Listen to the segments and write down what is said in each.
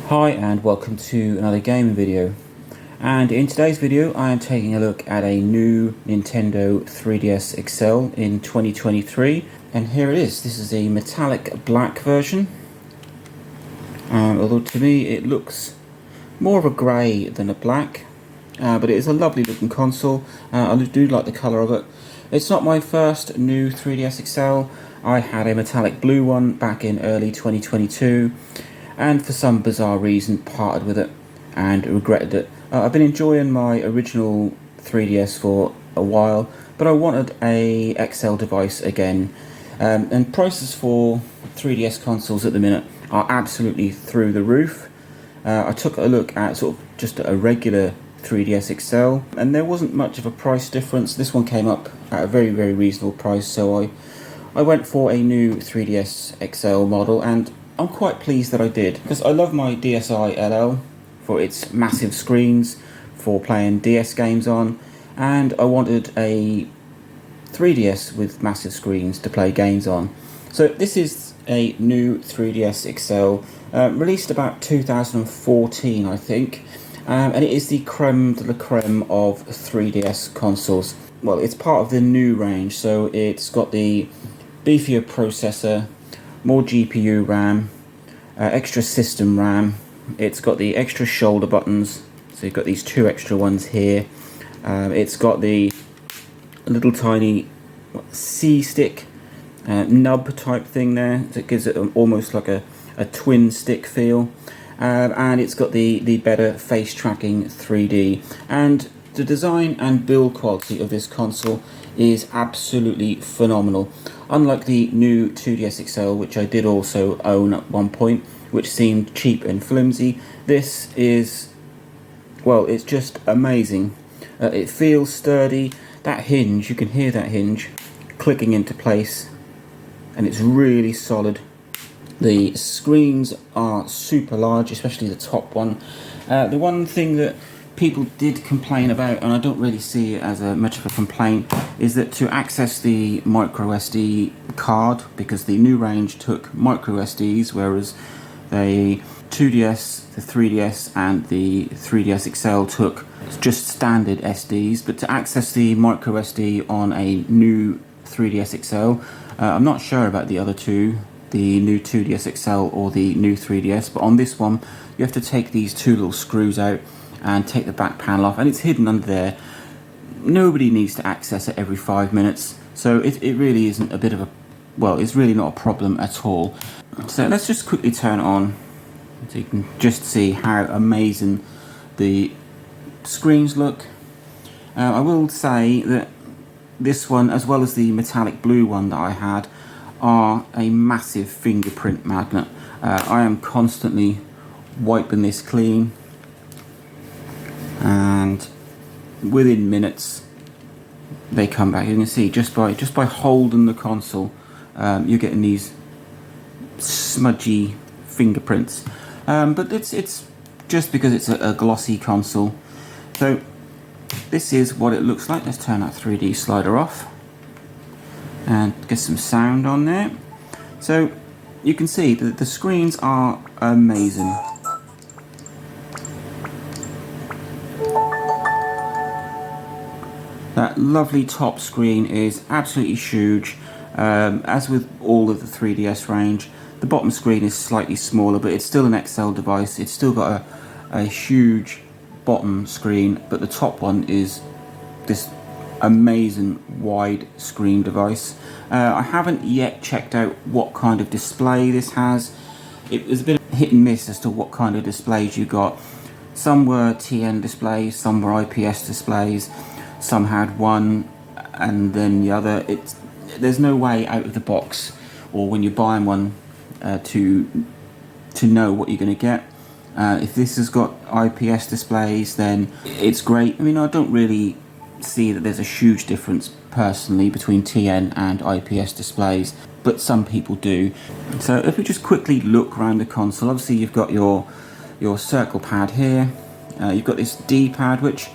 Hi and welcome to another gaming video, and in today's video I am taking a look at a new Nintendo 3DS XL in 2023, and here it is. This is a metallic black version, although to me it looks more of a grey than a black, but it is a lovely looking console. I do like the colour of it. It's not my first new 3DS XL. I had a metallic blue one back in early 2022, and for some bizarre reason parted with it and regretted it. I've been enjoying my original 3DS for a while, but I wanted a XL device again. And prices for 3DS consoles at the minute are absolutely through the roof. I took a look at sort of just a regular 3DS XL, and there wasn't much of a price difference. This one came up at a very reasonable price, so I went for a new 3DS XL model, and I'm quite pleased that I did, because I love my DSi LL for its massive screens for playing DS games on, and I wanted a 3DS with massive screens to play games on. So this is a new 3DS XL, released about 2014 I think, and it is the creme de la creme of 3DS consoles. Well, it's part of the new range, so it's got the beefier processor, more GPU RAM, extra system RAM. It's got the extra shoulder buttons, so you've got these two extra ones here. It's got the little tiny C-stick nub type thing there, so it gives it almost like a twin stick feel. And it's got the better face tracking 3D, and the design and build quality of this console is absolutely phenomenal. Unlike the new 2DS XL, which I did also own at one point, which seemed cheap and flimsy, this is, well, it's just amazing. It feels sturdy. That hinge, you can hear that hinge clicking into place, and it's really solid. The screens are super large, especially the top one. The one thing that people did complain about, and I don't really see it as much of a complaint, is that to access the micro SD card, because the new range took micro SDs, whereas the 2DS, the 3DS and the 3DS XL took just standard SDs. But to access the micro SD on a new 3DS XL, I'm not sure about the other two, the new 2DS XL or the new 3DS, but on this one you have to take these two little screws out and take the back panel off, and it's hidden under there. Nobody needs to access it every 5 minutes, so it really isn't a bit of a, well, it's really not a problem at all. So let's just quickly turn it on so you can just see how amazing the screens look. I will say that this one, as well as the metallic blue one that I had, are a massive fingerprint magnet. I am constantly wiping this clean, and within minutes they come back. You can see just by holding the console, you're getting these smudgy fingerprints, but it's just because it's a glossy console. So this is what it looks like. Let's turn that 3D slider off and get some sound on there. So you can see that the screens are amazing. That lovely top screen is absolutely huge. As with all of the 3DS range, the bottom screen is slightly smaller, but it's still an XL device. It's still got a huge bottom screen, but the top one is this amazing wide screen device. I haven't yet checked out what kind of display this has. It was a bit of hit and miss as to what kind of displays you got. Some were TN displays, some were IPS displays. Some had one and then the other. There's no way out of the box, or when you're buying one, to know what you're going to get. If this has got IPS displays, then it's great. I mean, I don't really see that there's a huge difference personally between TN and IPS displays, but some people do. So if we just quickly look around the console, obviously you've got your circle pad here. You've got this D-pad, which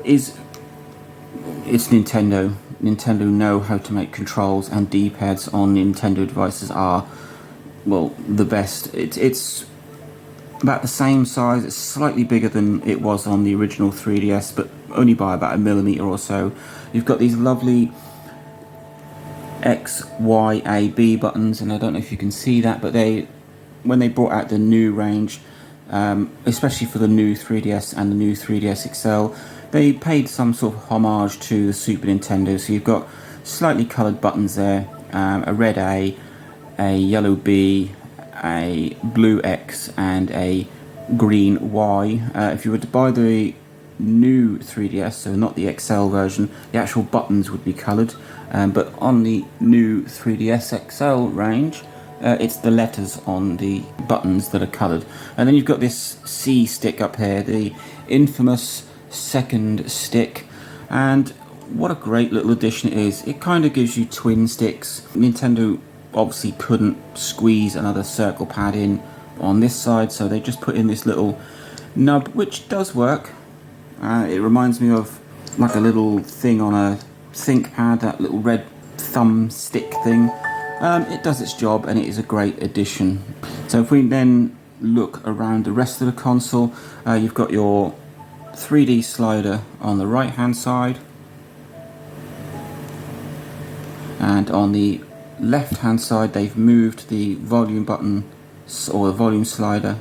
is, it's Nintendo. Nintendo know how to make controls, and D-pads on Nintendo devices are, well, the best. It's about the same size. It's slightly bigger than it was on the original 3DS, but only by about 1mm or so. You've got these lovely X, Y, A, B buttons, and I don't know if you can see that, but when they brought out the new range, especially for the new 3DS and the new 3DS XL, they paid some sort of homage to the Super Nintendo. So you've got slightly coloured buttons there, a red A yellow B, a blue X, and a green Y. If you were to buy the new 3DS, so not the XL version, the actual buttons would be coloured, but on the new 3DS XL range, it's the letters on the buttons that are coloured. And then you've got this C stick up here, the infamous second stick, and what a great little addition it is. It kind of gives you twin sticks. Nintendo obviously couldn't squeeze another circle pad in on this side, so they just put in this little nub, which does work. It reminds me of like a little thing on a ThinkPad, that little red thumb stick thing. It does its job, and it is a great addition. So if we then look around the rest of the console, you've got your 3D slider on the right hand side, and on the left hand side they've moved the volume button or the volume slider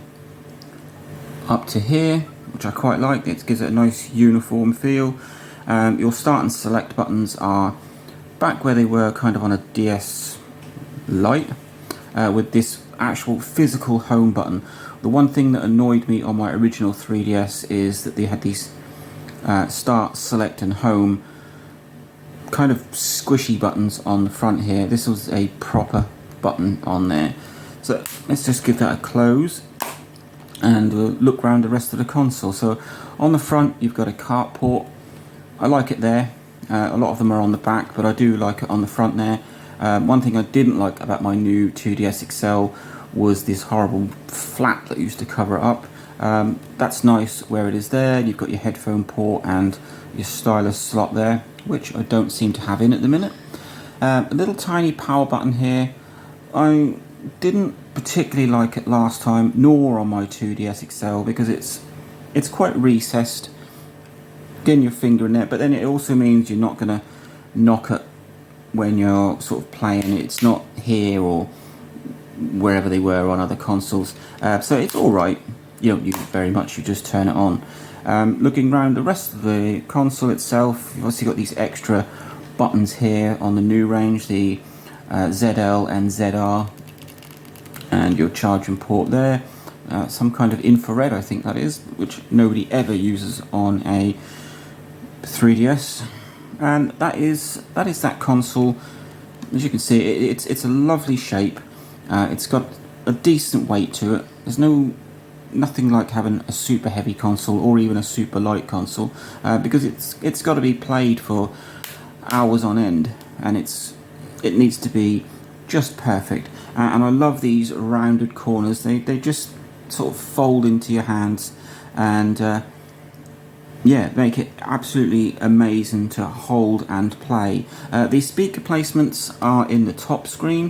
up to here, which I quite like. It gives it a nice uniform feel. Your start and select buttons are back where they were kind of on a DS Lite, with this actual physical home button. The one thing that annoyed me on my original 3DS is that they had these start, select and home kind of squishy buttons on the front here. This was a proper button on there. So let's just give that a close and we'll look around the rest of the console. So on the front you've got a cart port. I like it there. A lot of them are on the back, but I do like it on the front there. One thing I didn't like about my new 2DS XL was this horrible flap that used to cover it up. That's nice where it is there. You've got your headphone port and your stylus slot there, which I don't seem to have in at the minute. A little tiny power button here. I didn't particularly like it last time, nor on my 2DS XL, because it's quite recessed. Getting your finger in there, but then it also means you're not going to knock it when you're sort of playing. It's not here or wherever they were on other consoles, so it's alright. You don't use it very much, you just turn it on. Looking around the rest of the console itself, you've obviously got these extra buttons here on the new range, the ZL and ZR, and your charging port there. Some kind of infrared, I think that is, which nobody ever uses on a 3DS. And that is that console. As you can see, it's a lovely shape. It's got a decent weight to it. There's nothing like having a super heavy console or even a super light console, because it's got to be played for hours on end, and it needs to be just perfect. And I love these rounded corners. They just sort of fold into your hands, and yeah, make it absolutely amazing to hold and play. These speaker placements are in the top screen,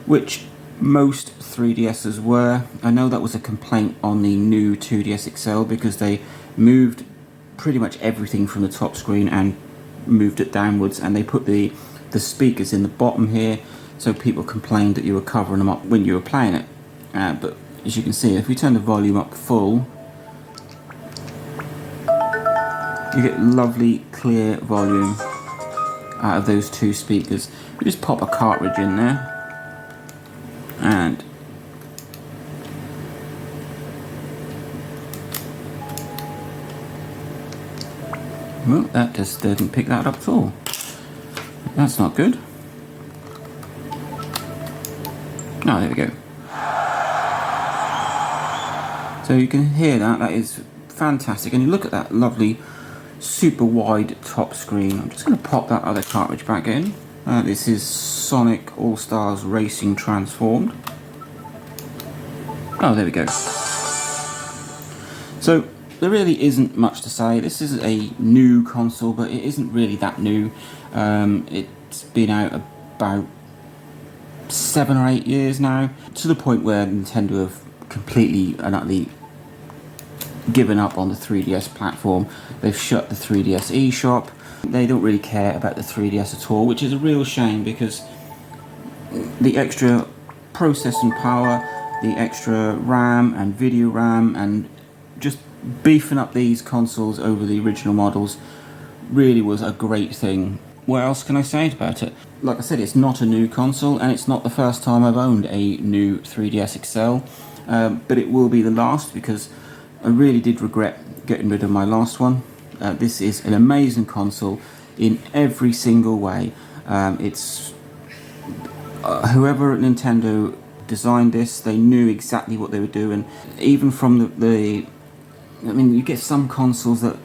which most 3DSs were. I know that was a complaint on the new 2DS XL, because they moved pretty much everything from the top screen and moved it downwards, and they put the speakers in the bottom here, so people complained that you were covering them up when you were playing it. But as you can see, if we turn the volume up full, you get lovely clear volume out of those two speakers. We just pop a cartridge in there, and well, that just didn't pick that up at all. That's not good. Oh, there we go. So you can hear that. That is fantastic. And you look at that lovely super wide top screen. I'm just going to pop that other cartridge back in. This is Sonic All-Stars Racing Transformed. Oh, there we go. So there really isn't much to say. This is a new console, but it isn't really that new. It's been out about 7 or 8 years now, to the point where Nintendo have completely and utterly given up on the 3DS platform. They've shut the 3DS eShop. They don't really care about the 3DS at all, which is a real shame, because the extra processing power, the extra RAM and video RAM, and just beefing up these consoles over the original models really was a great thing. What else can I say about it? Like I said, it's not a new console, and it's not the first time I've owned a new 3DS XL, but it will be the last, because I really did regret getting rid of my last one. This is an amazing console in every single way. It's whoever at Nintendo designed this, they knew exactly what they were doing. Even from the I mean, you get some consoles that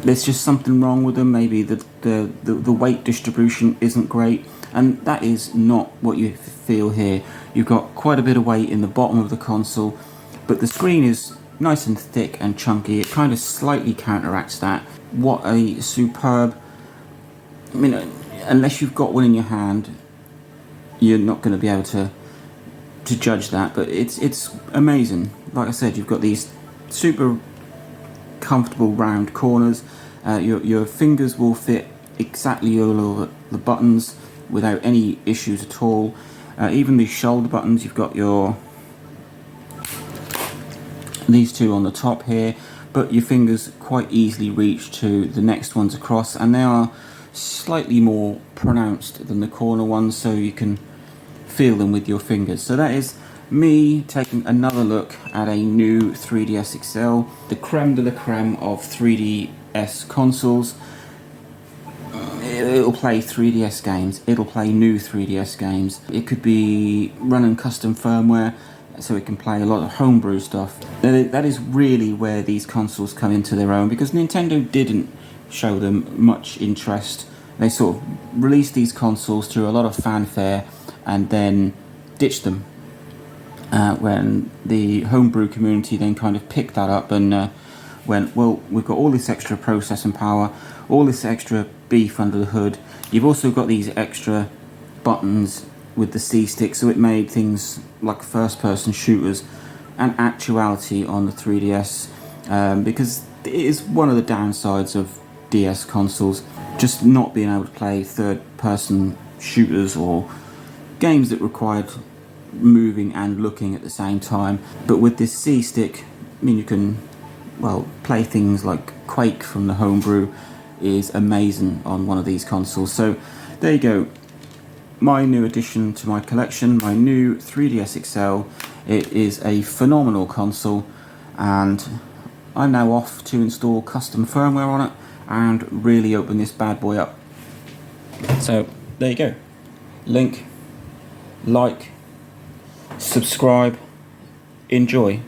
there's just something wrong with them. Maybe the weight distribution isn't great, and that is not what you feel here. You've got quite a bit of weight in the bottom of the console, but the screen is nice and thick and chunky. It kind of slightly counteracts that. What a superb... I mean, unless you've got one in your hand, you're not going to be able to judge that, but it's amazing. Like I said, you've got these super comfortable round corners. Your fingers will fit exactly all over the buttons without any issues at all. Even the shoulder buttons, you've got these two on the top here, but your fingers quite easily reach to the next ones across, and they are slightly more pronounced than the corner ones, so you can feel them with your fingers. So that is me taking another look at a new 3DS XL, the creme de la creme of 3DS consoles. It'll play 3DS games, it'll play new 3DS games. It could be running custom firmware, so it can play a lot of homebrew stuff. That is really where these consoles come into their own, because Nintendo didn't show them much interest. They sort of released these consoles through a lot of fanfare and then ditched them. When the homebrew community then kind of picked that up and went, well, we've got all this extra processing power, all this extra beef under the hood. You've also got these extra buttons with the C-stick, so it made things like first-person shooters an actuality on the 3DS, because it is one of the downsides of DS consoles, just not being able to play third-person shooters or games that required moving and looking at the same time. But with this C-stick, I mean, you can, well, play things like Quake from the homebrew is amazing on one of these consoles. So there you go, my new addition to my collection, my new 3DS XL. It is a phenomenal console, and I'm now off to install custom firmware on it and really open this bad boy up. So there you go, link, like, subscribe, enjoy.